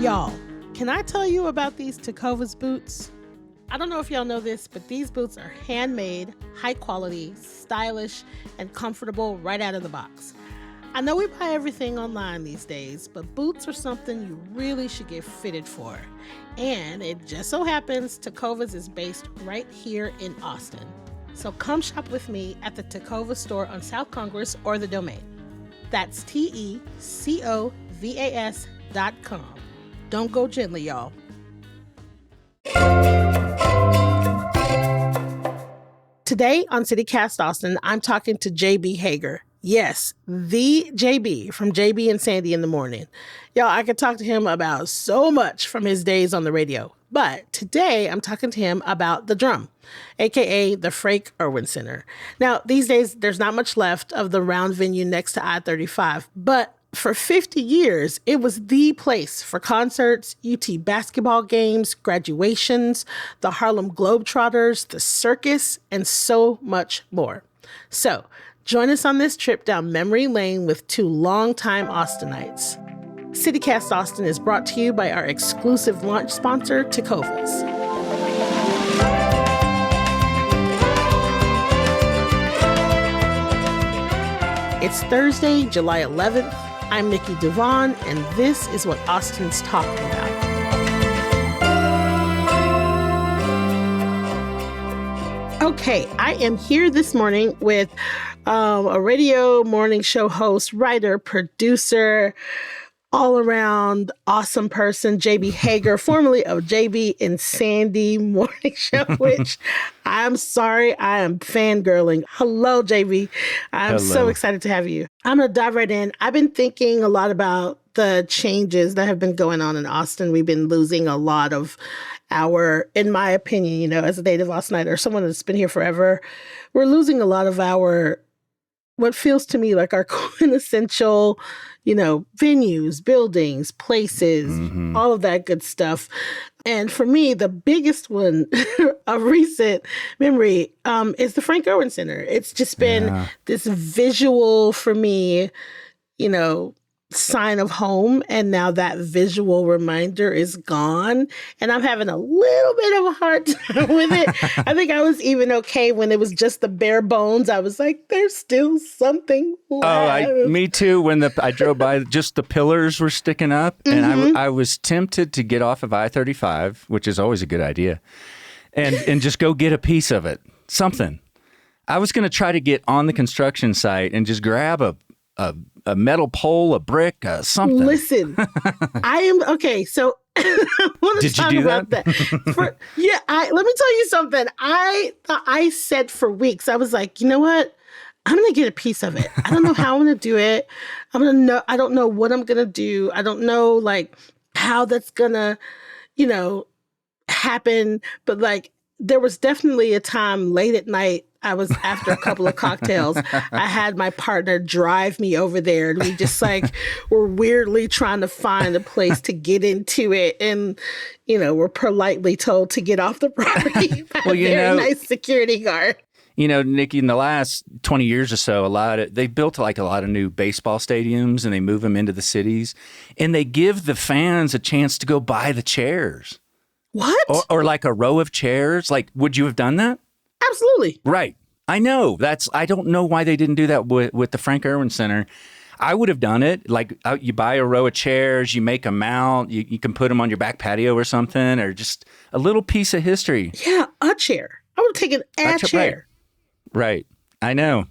Y'all, can I tell you about these Tecovas boots? I don't know if y'all know this, but these boots are handmade, high quality, stylish, and comfortable right out of the box. I know we buy everything online these days, but boots are something you really should get fitted for. And it just so happens Tecovas is based right here in Austin. So come shop with me at the Tecovas store on South Congress or the Domain. That's TECOVAS.com. Don't go gently, y'all. Today on CityCast Austin, I'm talking to JB Hager. Yes, the JB from JB and Sandy in the Morning. Y'all, I could talk to him about so much from his days on the radio. But today, I'm talking to him about the Drum, a.k.a. the Frank Erwin Center. Now, these days, there's not much left of the round venue next to I-35, but for 50 years, it was the place for concerts, UT basketball games, graduations, the Harlem Globetrotters, the circus, and so much more. So, join us on this trip down memory lane with two longtime Austinites. CityCast Austin is brought to you by our exclusive launch sponsor, Tecovas. It's Thursday, July 11th. I'm Nikki Devon, and this is what Austin's talking about. Okay, I am here this morning with a radio morning show host, writer, producer, all-around awesome person, JB Hager, formerly of JB and Sandy Morning Show, which I'm sorry, I am fangirling. Hello, JB. I'm so excited to have you. I'm going to dive right in. I've been thinking a lot about the changes that have been going on in Austin. We've been losing a lot of in my opinion, you know, as a native Austinite or someone that's been here forever, we're losing a lot of what feels to me like our quintessential, you know, venues, buildings, places, all of that good stuff. And for me, the biggest one of recent memory is the Frank Erwin Center. It's just been this visual for me, you know, sign of home. And now that visual reminder is gone. And I'm having a little bit of a hard time with it. I think I was even okay when it was just the bare bones. I was like, there's still something left. Me too. When I drove by, just the pillars were sticking up. And I was tempted to get off of I-35, which is always a good idea, and just go get a piece of it. Something. I was going to try to get on the construction site and just grab a metal pole, a brick, something. Listen, I am okay. So I want to talk about that. Let me tell you something. I said for weeks, I was like, you know what? I'm going to get a piece of it. I don't know how I'm going to do it. I don't know what I'm going to do. I don't know like how that's going to, you know, happen. But like, there was definitely a time late at night. I was after a couple of cocktails. I had my partner drive me over there, and we just like were weirdly trying to find a place to get into it. And, you know, we're politely told to get off the property by a very nice security guard. You know, Nikki, in the last 20 years or so, they built like a lot of new baseball stadiums and they move them into the cities, and they give the fans a chance to go buy the chairs. What? Or like a row of chairs. Like, would you have done that? Absolutely. Right. I know. I don't know why they didn't do that with the Frank Erwin Center. I would have done it. Like, you buy a row of chairs, you make a mount, you can put them on your back patio or something, or just a little piece of history. Yeah, a chair. I would have taken a chair. Right. I know.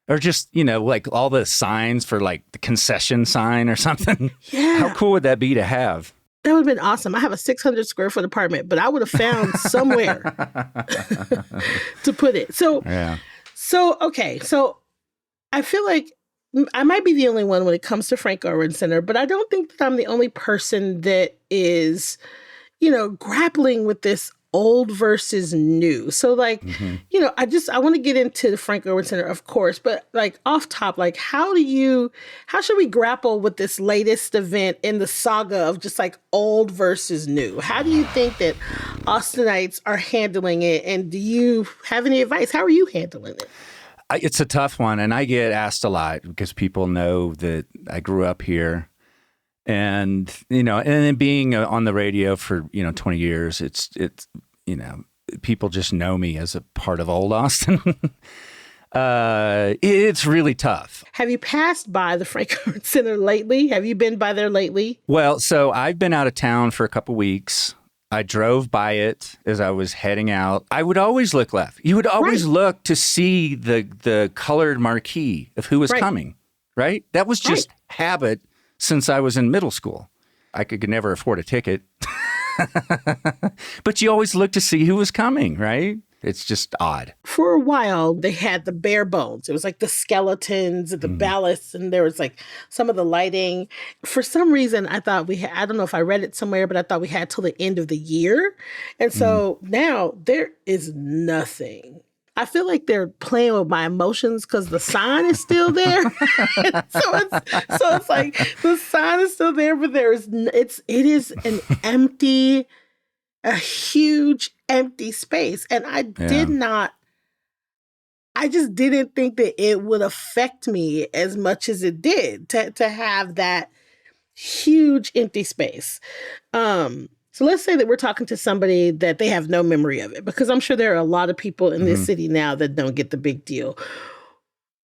Or just, you know, like all the signs for like the concession sign or something. Yeah. How cool would that be to have? That would have been awesome. I have a 600 square foot apartment, but I would have found somewhere to put it. So I feel like I might be the only one when it comes to Frank Erwin Center, but I don't think that I'm the only person that is, you know, grappling with this old versus new. So like, you know, I want to get into the Frank Erwin Center, of course, but like off top, like how should we grapple with this latest event in the saga of just like old versus new? How do you think that Austinites are handling it? And do you have any advice? How are you handling it? It's a tough one. And I get asked a lot because people know that I grew up here. And, and then being on the radio for, 20 years, it's, people just know me as a part of old Austin. It's really tough. Have you passed by the Frank Erwin Center lately? Have you been by there lately? Well, so I've been out of town for a couple weeks. I drove by it as I was heading out. I would always look left. You would always look to see the colored marquee of who was coming, right? That was just habit since I was in middle school. I could never afford a ticket. But you always look to see who was coming, right? It's just odd. For a while, they had the bare bones. It was like the skeletons and the ballasts, and there was like some of the lighting. For some reason, I thought I don't know if I read it somewhere, but I thought we had till the end of the year. And so now there is nothing. I feel like they're playing with my emotions because the sign is still there. so it's like the sign is still there, but it is an empty, a huge empty space. And I just didn't think that it would affect me as much as it did to have that huge empty space. So let's say that we're talking to somebody that they have no memory of it, because I'm sure there are a lot of people in this city now that don't get the big deal.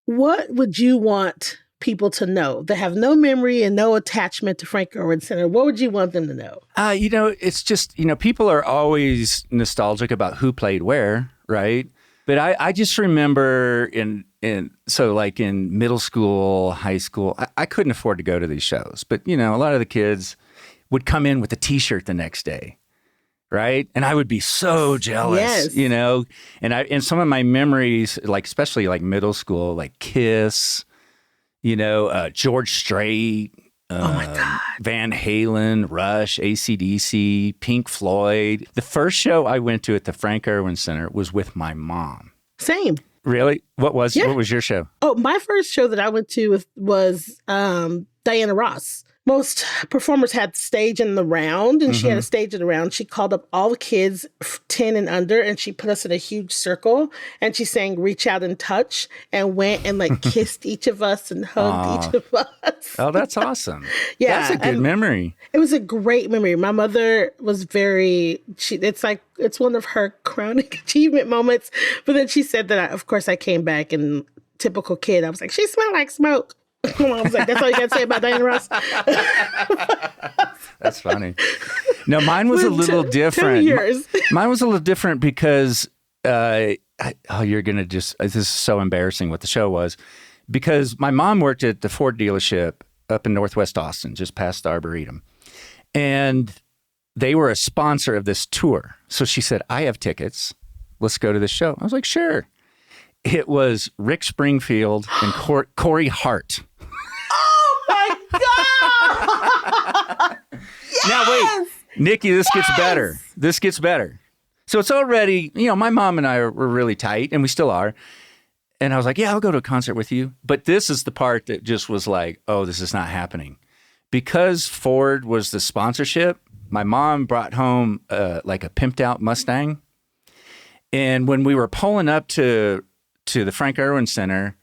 What would you want people to know that have no memory and no attachment to Frank Erwin Center? What would you want them to know? It's just, people are always nostalgic about who played where, right? But I just remember so like in middle school, high school, I couldn't afford to go to these shows. But, a lot of the kids would come in with a T-shirt the next day, right? And I would be so jealous, And some of my memories, like especially like middle school, like Kiss, George Strait, oh my God, Van Halen, Rush, AC/DC, Pink Floyd. The first show I went to at the Frank Erwin Center was with my mom. Same. Really? What was your show? Oh, my first show that I went to was Diana Ross. Most performers had stage in the round, and she had a stage in the round. She called up all the kids 10 and under, and she put us in a huge circle, and she sang "Reach Out and Touch," and went and like kissed each of us and hugged each of us. Oh, that's awesome. Yeah. That's a good memory. It was a great memory. My mother was it's one of her crowning achievement moments. But then she said that, of course, I came back and typical kid, I was like, she smelled like smoke. I was like, that's all you got to say about Diana Ross? That's funny. No, mine was a little different. 2 years. Mine was a little different because, this is so embarrassing what the show was, because my mom worked at the Ford dealership up in Northwest Austin, just past the Arboretum. And they were a sponsor of this tour. So she said, I have tickets. Let's go to the show. I was like, sure. It was Rick Springfield and Corey Hart. Oh my God! Yes! Now wait, Nikki, this gets better. This gets better. So it's already, my mom and I were really tight, and we still are. And I was like, yeah, I'll go to a concert with you. But this is the part that just was like, oh, this is not happening. Because Ford was the sponsorship, my mom brought home like a pimped out Mustang. And when we were pulling up to the Frank Erwin Center,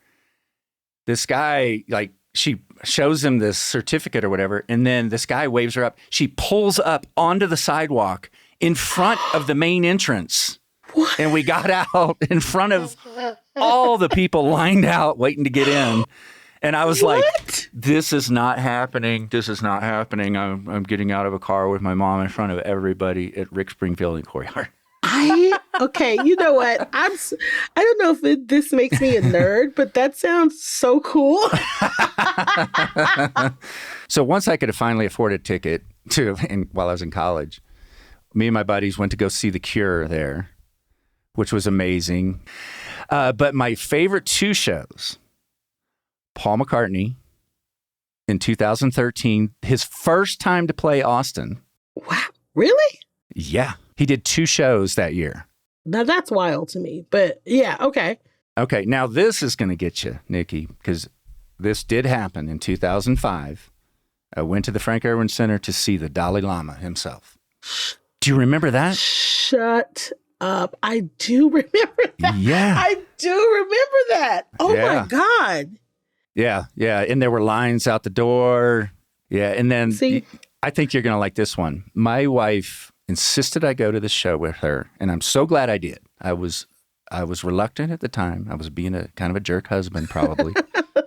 this guy, like, she shows him this certificate or whatever, and then this guy waves her up. She pulls up onto the sidewalk in front of the main entrance. What? And we got out in front of all the people lined out waiting to get in. And I was like, this is not happening. This is not happening. I'm getting out of a car with my mom in front of everybody at Rick Springfield and Corey Hart. Okay, you know what? I don't know if this makes me a nerd, but that sounds so cool. So once I could finally afford a ticket while I was in college, me and my buddies went to go see The Cure there, which was amazing. But my favorite two shows, Paul McCartney in 2013, his first time to play Austin. Wow, really? Yeah. He did 2 shows that year. Now that's wild to me, but yeah, okay. Okay, now this is going to get you, Nikki, because this did happen in 2005. I went to the Frank Erwin Center to see the Dalai Lama himself. Do you remember that? Shut up. I do remember that. Yeah. I do remember that. Oh my God. Yeah. And there were lines out the door. Yeah, and then See? I think you're going to like this one. My wife insisted I go to the show with her, and I'm so glad I did. I was reluctant at the time. I was being a kind of a jerk husband, probably.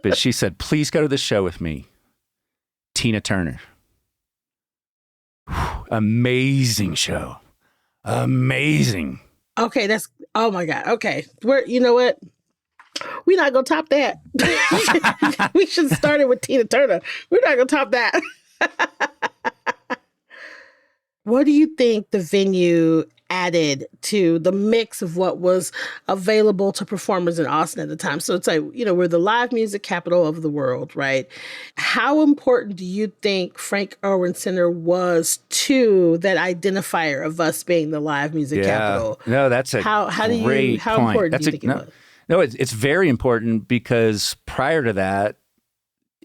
But she said, please go to the show with me. Tina Turner. Whew, amazing show. Amazing. Okay, oh my God. Okay. You know what? We're not going to top that. We should start it with Tina Turner. We're not going to top that. What do you think the venue added to the mix of what was available to performers in Austin at the time? So it's like, we're the live music capital of the world, right? How important do you think Frank Erwin Center was to that identifier of us being the live music capital? No, that's a how great how point. important do you think it was? No, it's very important because prior to that,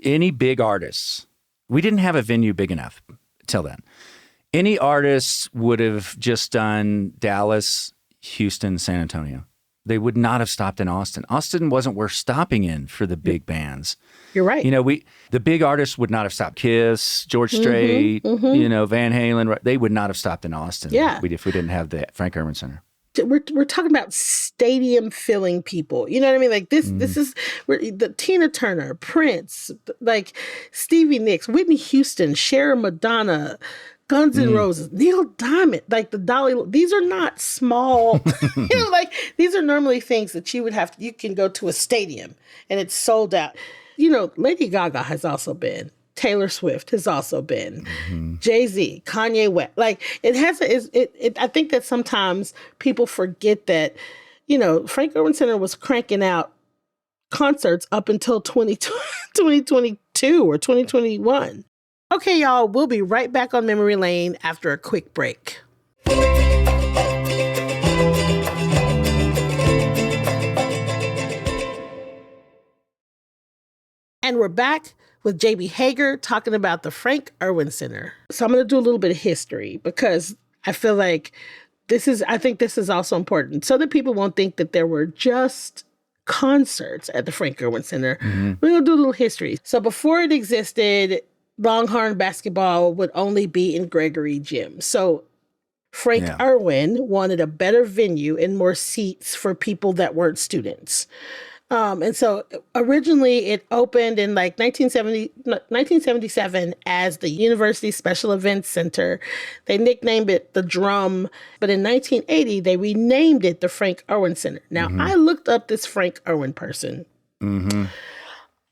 any big artists, we didn't have a venue big enough till then. Any artists would have just done Dallas, Houston, San Antonio. They would not have stopped in Austin. Austin wasn't worth stopping in for the big bands. You're right. The big artists would not have stopped. Kiss, George Strait, Van Halen. They would not have stopped in Austin. Yeah. If we didn't have the Frank Erwin Center. We're talking about stadium filling people. You know what I mean? Like this is the Tina Turner, Prince, like Stevie Nicks, Whitney Houston, Cher, Madonna, Guns N' Roses, Neil Diamond, like the Dolly. These are not small. These are normally things that you can go to a stadium and it's sold out. Lady Gaga has also been. Taylor Swift has also been. Jay-Z, Kanye West. Like I think that sometimes people forget that, Frank Erwin Center was cranking out concerts up until 2022 or 2021. Okay, y'all, we'll be right back on Memory Lane after a quick break. And we're back with JB Hager talking about the Frank Erwin Center. So I'm going to do a little bit of history because I feel like I think this is also important so that people won't think that there were just concerts at the Frank Erwin Center. We're going to do a little history. So before it existed, Longhorn basketball would only be in Gregory Gym. So Frank Erwin wanted a better venue and more seats for people that weren't students. And so originally it opened in 1977 as the University Special Events Center. They nicknamed it the Drum, but in 1980 they renamed it the Frank Erwin Center. Now I looked up this Frank Erwin person,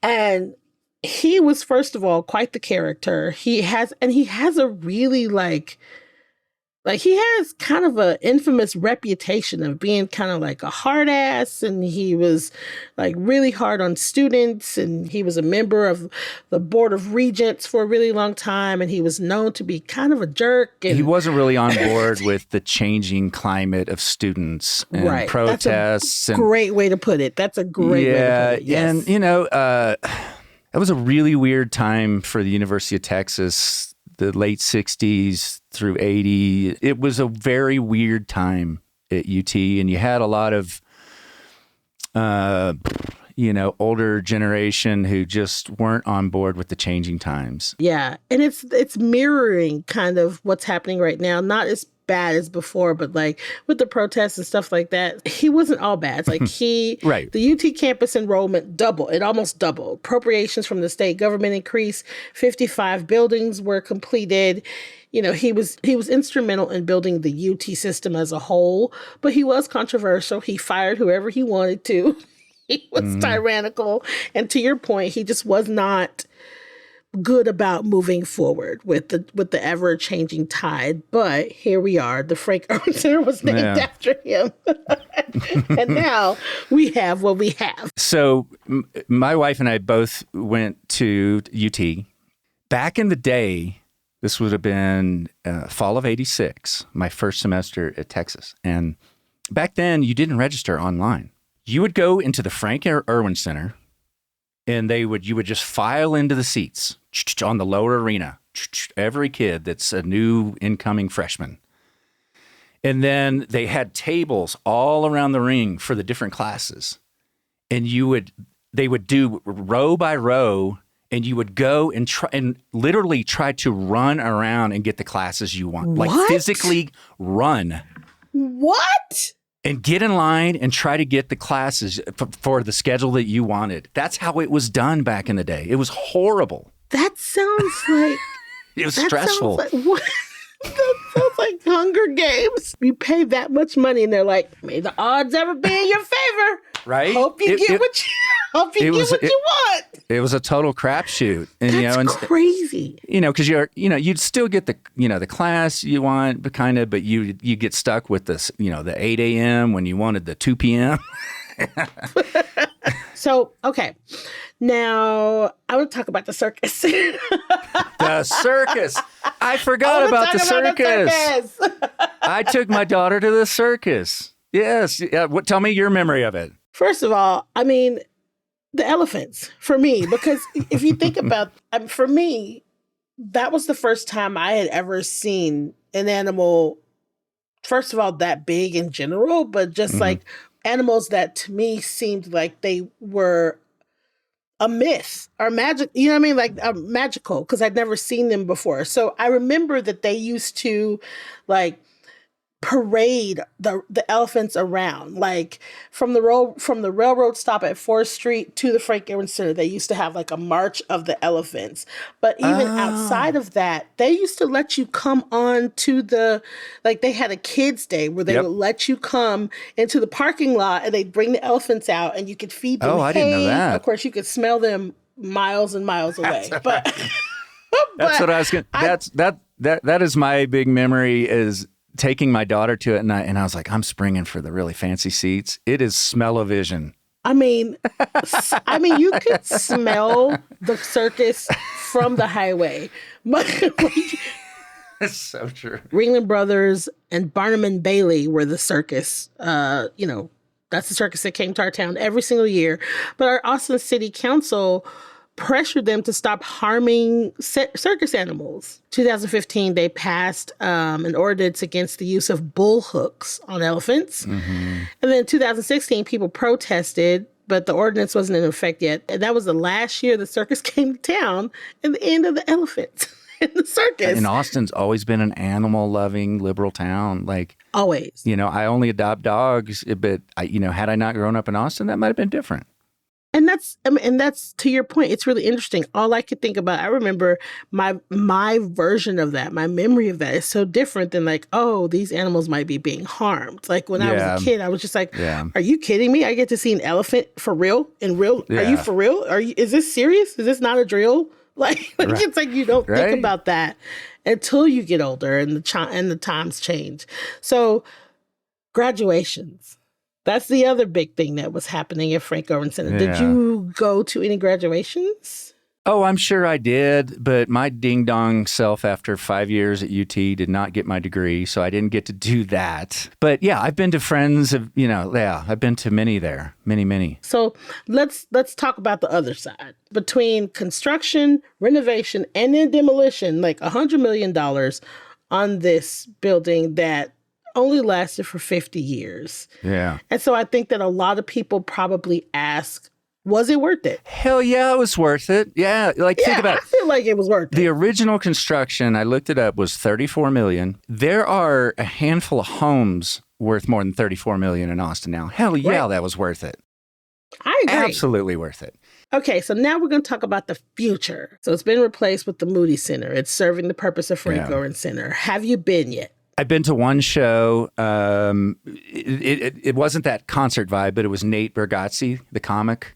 and he was, first of all, quite the character. He has a really he has kind of an infamous reputation of being kind of like a hard ass, and he was like really hard on students, and he was a member of the Board of Regents for a really long time, and he was known to be kind of a jerk. And he wasn't really on board with the changing climate of students and protests. That's a great way to put it. That's a great way to put it. Yes. And, that was a really weird time for the University of Texas, the late 60s through 80. It was a very weird time at UT, and you had a lot of, older generation who just weren't on board with the changing times. Yeah, and it's mirroring kind of what's happening right now. Not as bad as before, but like with the protests and stuff like that, he wasn't all bad. It's like the UT campus enrollment doubled. It almost doubled. Appropriations from the state government increased. 55 buildings were completed. He was instrumental in building the UT system as a whole, but he was controversial. He fired whoever he wanted to. He was tyrannical. And to your point, he just was not good about moving forward with the ever-changing tide. But here we are. The Frank Erwin Center was named after him. And now we have what we have. So my wife and I both went to UT. Back in the day, this would have been fall of 86, my first semester at Texas. And back then, you didn't register online. You would go into the Frank Erwin Center, and you would just file into the seats on the lower arena, every kid that's a new incoming freshman. And then they had tables all around the ring for the different classes. And they would do row by row, and you would go and try and literally try to run around and get the classes you want. What? Like physically run. What? And get in line and try to get the classes for the schedule that you wanted. That's how it was done back in the day. It was horrible. That sounds like... It was stressful. Sounds like, what? That sounds like Hunger Games. You pay that much money and they're like, may the odds ever be in your favor. Right? Hope you get what you want. It was a total crapshoot. And That's crazy. Because you'd still get the class you want, but you get stuck with this, the 8 a.m. when you wanted the 2 p.m. So, okay. Now, I want to talk about the circus. The circus. I forgot about the circus. I took my daughter to the circus. Yes. Tell me your memory of it. First of all, I mean, the elephants for me, because if you think about, for me, that was the first time I had ever seen an animal, first of all, that big in general, but just like animals that to me seemed like they were a myth or magic, you know what I mean? Like magical, because I'd never seen them before. So I remember that they used to like parade the elephants around, like from the railroad stop at 4th Street to the Frank Erwin Center. They used to have like a march of the elephants. But even outside of that, they used to let you come on to they had a kids' day where they would let you come into the parking lot and they'd bring the elephants out and you could feed them. Oh, I didn't know that. Of course, you could smell them miles and miles away. But that's what I was going to, that is my big memory is taking my daughter to it, and I was like, I'm springing for the really fancy seats. It is smell-o-vision. I mean, you could smell the circus from the highway. That's so true. Ringling Brothers and Barnum and Bailey were the circus. That's the circus that came to our town every single year. But our Austin City Council pressured them to stop harming circus animals. 2015, they passed an ordinance against the use of bull hooks on elephants. And then 2016, people protested, but the ordinance wasn't in effect yet. And that was the last year the circus came to town and the end of the elephants in the circus. And Austin's always been an animal-loving, liberal town. Like always. I only adopt dogs, but had I not grown up in Austin, that might have been different. And that's to your point. It's really interesting. All I could think about, I remember my version of that, my memory of that is so different than like, oh, these animals might be being harmed. Like when I was a kid, I was just like, are you kidding me? I get to see an elephant for real? Are you for real? Is this serious? Is this not a drill? Like it's like you don't think about that until you get older and the times change. So graduations. That's the other big thing that was happening at Frank Erwin Center. Yeah. Did you go to any graduations? Oh, I'm sure I did, but my ding-dong self after 5 years at UT did not get my degree, so I didn't get to do that. But yeah, I've been to friends of, I've been to many there, many. So let's talk about the other side. Between construction, renovation, and then demolition, like $100 million on this building that only lasted for 50 years. Yeah. And so I think that a lot of people probably ask, was it worth it? Hell yeah, it was worth it. Yeah. Think about it. I feel like it was worth it. The original construction, I looked it up, was $34 million. There are a handful of homes worth more than $34 million in Austin now. Hell yeah, that was worth it. I agree. Absolutely worth it. Okay, so now we're going to talk about the future. So it's been replaced with the Moody Center. It's serving the purpose of Frank Erwin Center. Have you been yet? I've been to one show. It wasn't that concert vibe, but it was Nate Bargatze, the comic.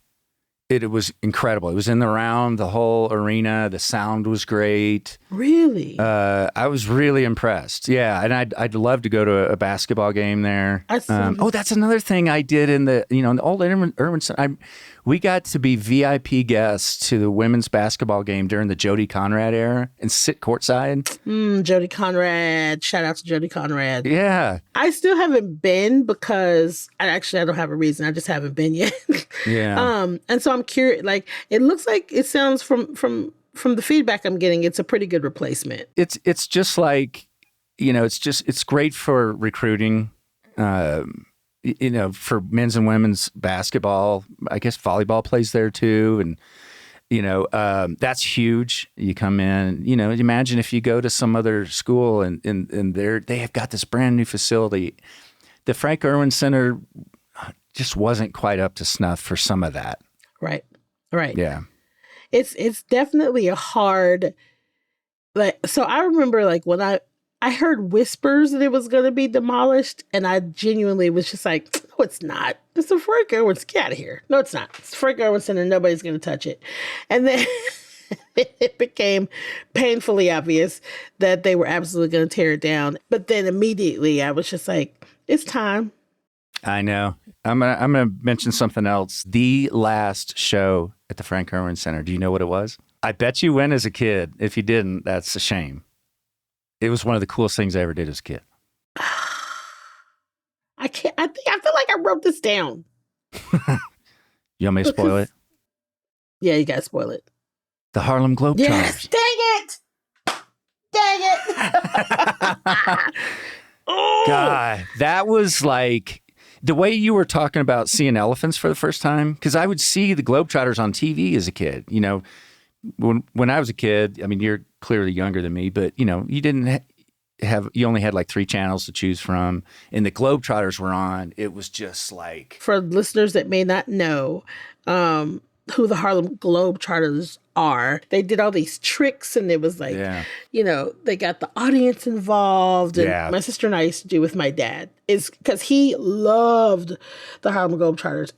It was incredible. It was in the round, the whole arena. The sound was great. Really? I was really impressed. Yeah, and I'd love to go to a basketball game there. That's another thing I did in the in the old Erwin Center. We got to be VIP guests to the women's basketball game during the Jody Conrad era and sit courtside. Jody Conrad. Shout out to Jody Conrad. Yeah. I still haven't been because I don't have a reason. I just haven't been yet. Yeah. And so I'm curious. Like, it looks like it sounds from the feedback I'm getting, it's a pretty good replacement. It's just like, it's great for recruiting. For men's and women's basketball. I guess volleyball plays there too. And, That's huge. You come in, imagine if you go to some other school and they have got this brand new facility. The Frank Erwin Center just wasn't quite up to snuff for some of that. Right. Yeah. It's definitely a hard, so I remember when I heard whispers that it was going to be demolished, and I genuinely was just like, no, it's not. It's a Frank Erwin. Get out of here. No, it's not. It's Frank Erwin Center. Nobody's going to touch it. And then it became painfully obvious that they were absolutely going to tear it down. But then immediately I was just like, it's time. I know. I'm gonna mention something else. The last show at the Frank Erwin Center. Do you know what it was? I bet you went as a kid. If you didn't, that's a shame. It was one of the coolest things I ever did as a kid. I can't. I feel like I wrote this down. You want me to spoil it? Yeah, you gotta spoil it. The Harlem Globetrotters. Yes, dang it! Oh. God, that was like the way you were talking about seeing elephants for the first time. Because I would see the Globetrotters on TV as a kid. When I was a kid, I mean, you're clearly younger than me, but you didn't you only had like 3 channels to choose from, and the Globetrotters were on. It was just like, for listeners that may not know who the Harlem Globetrotters are, they did all these tricks, and it was like, they got the audience involved. And my sister and I used to do with my dad, is because he loved the Harlem Globetrotters.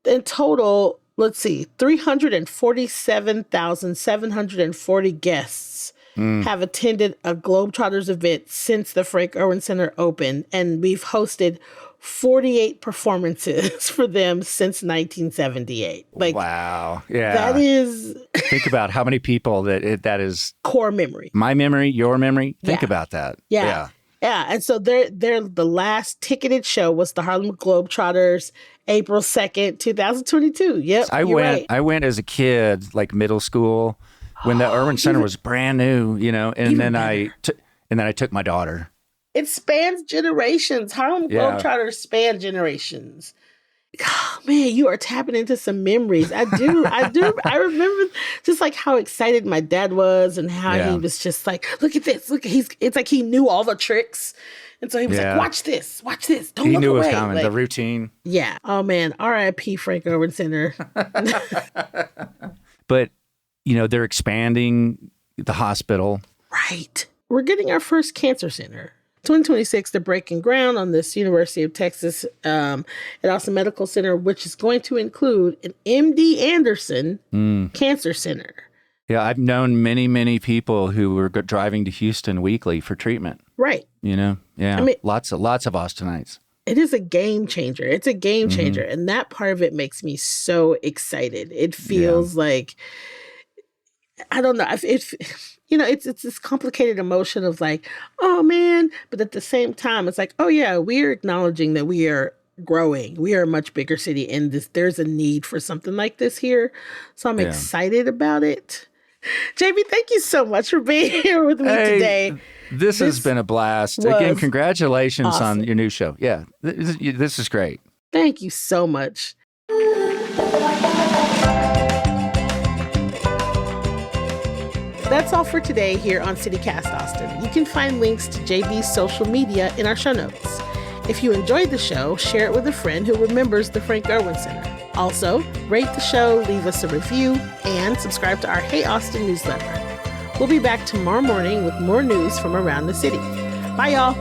In total, let's see, 347,740 guests have attended a Globetrotters event since the Frank Erwin Center opened, and we've hosted 48 performances for them since 1978. Wow. Yeah. That is... Think about how many people that is... core memory. My memory, your memory. Think about that. Yeah. And so the last ticketed show was the Harlem Globetrotters, April 2nd, 2022. Yep. I went as a kid, like middle school, when the Erwin Center was brand new, and then I took my daughter. It spans generations. Harlem Globetrotters span generations. Oh, man, you are tapping into some memories. I do. I remember just like how excited my dad was, and how he was just like, look at this. It's like he knew all the tricks. And so he was like, watch this. Don't look away. He knew it was coming, the routine. Yeah. Oh, man. R.I.P. Frank Erwin Center. But, they're expanding the hospital. Right. We're getting our first cancer center. 2026, they're breaking ground on this University of Texas at Austin Medical Center, which is going to include an MD Anderson Cancer Center. Yeah, I've known many, many people who were driving to Houston weekly for treatment. Right. Yeah. I mean, lots of Austinites. It is a game changer. It's a game changer. And that part of it makes me so excited. It feels like, I don't know, it's this complicated emotion of like, oh man, but at the same time, it's like, oh yeah, we are acknowledging that we are growing. We are a much bigger city, and there's a need for something like this here. So I'm excited about it. JB, thank you so much for being here with me today. This has been a blast. Again, congratulations on your new show. Yeah, this is great. Thank you so much. That's all for today here on CityCast Austin. You can find links to JB's social media in our show notes. If you enjoyed the show, share it with a friend who remembers the Frank Erwin Center. Also, rate the show, leave us a review, and subscribe to our Hey Austin newsletter. We'll be back tomorrow morning with more news from around the city. Bye, y'all.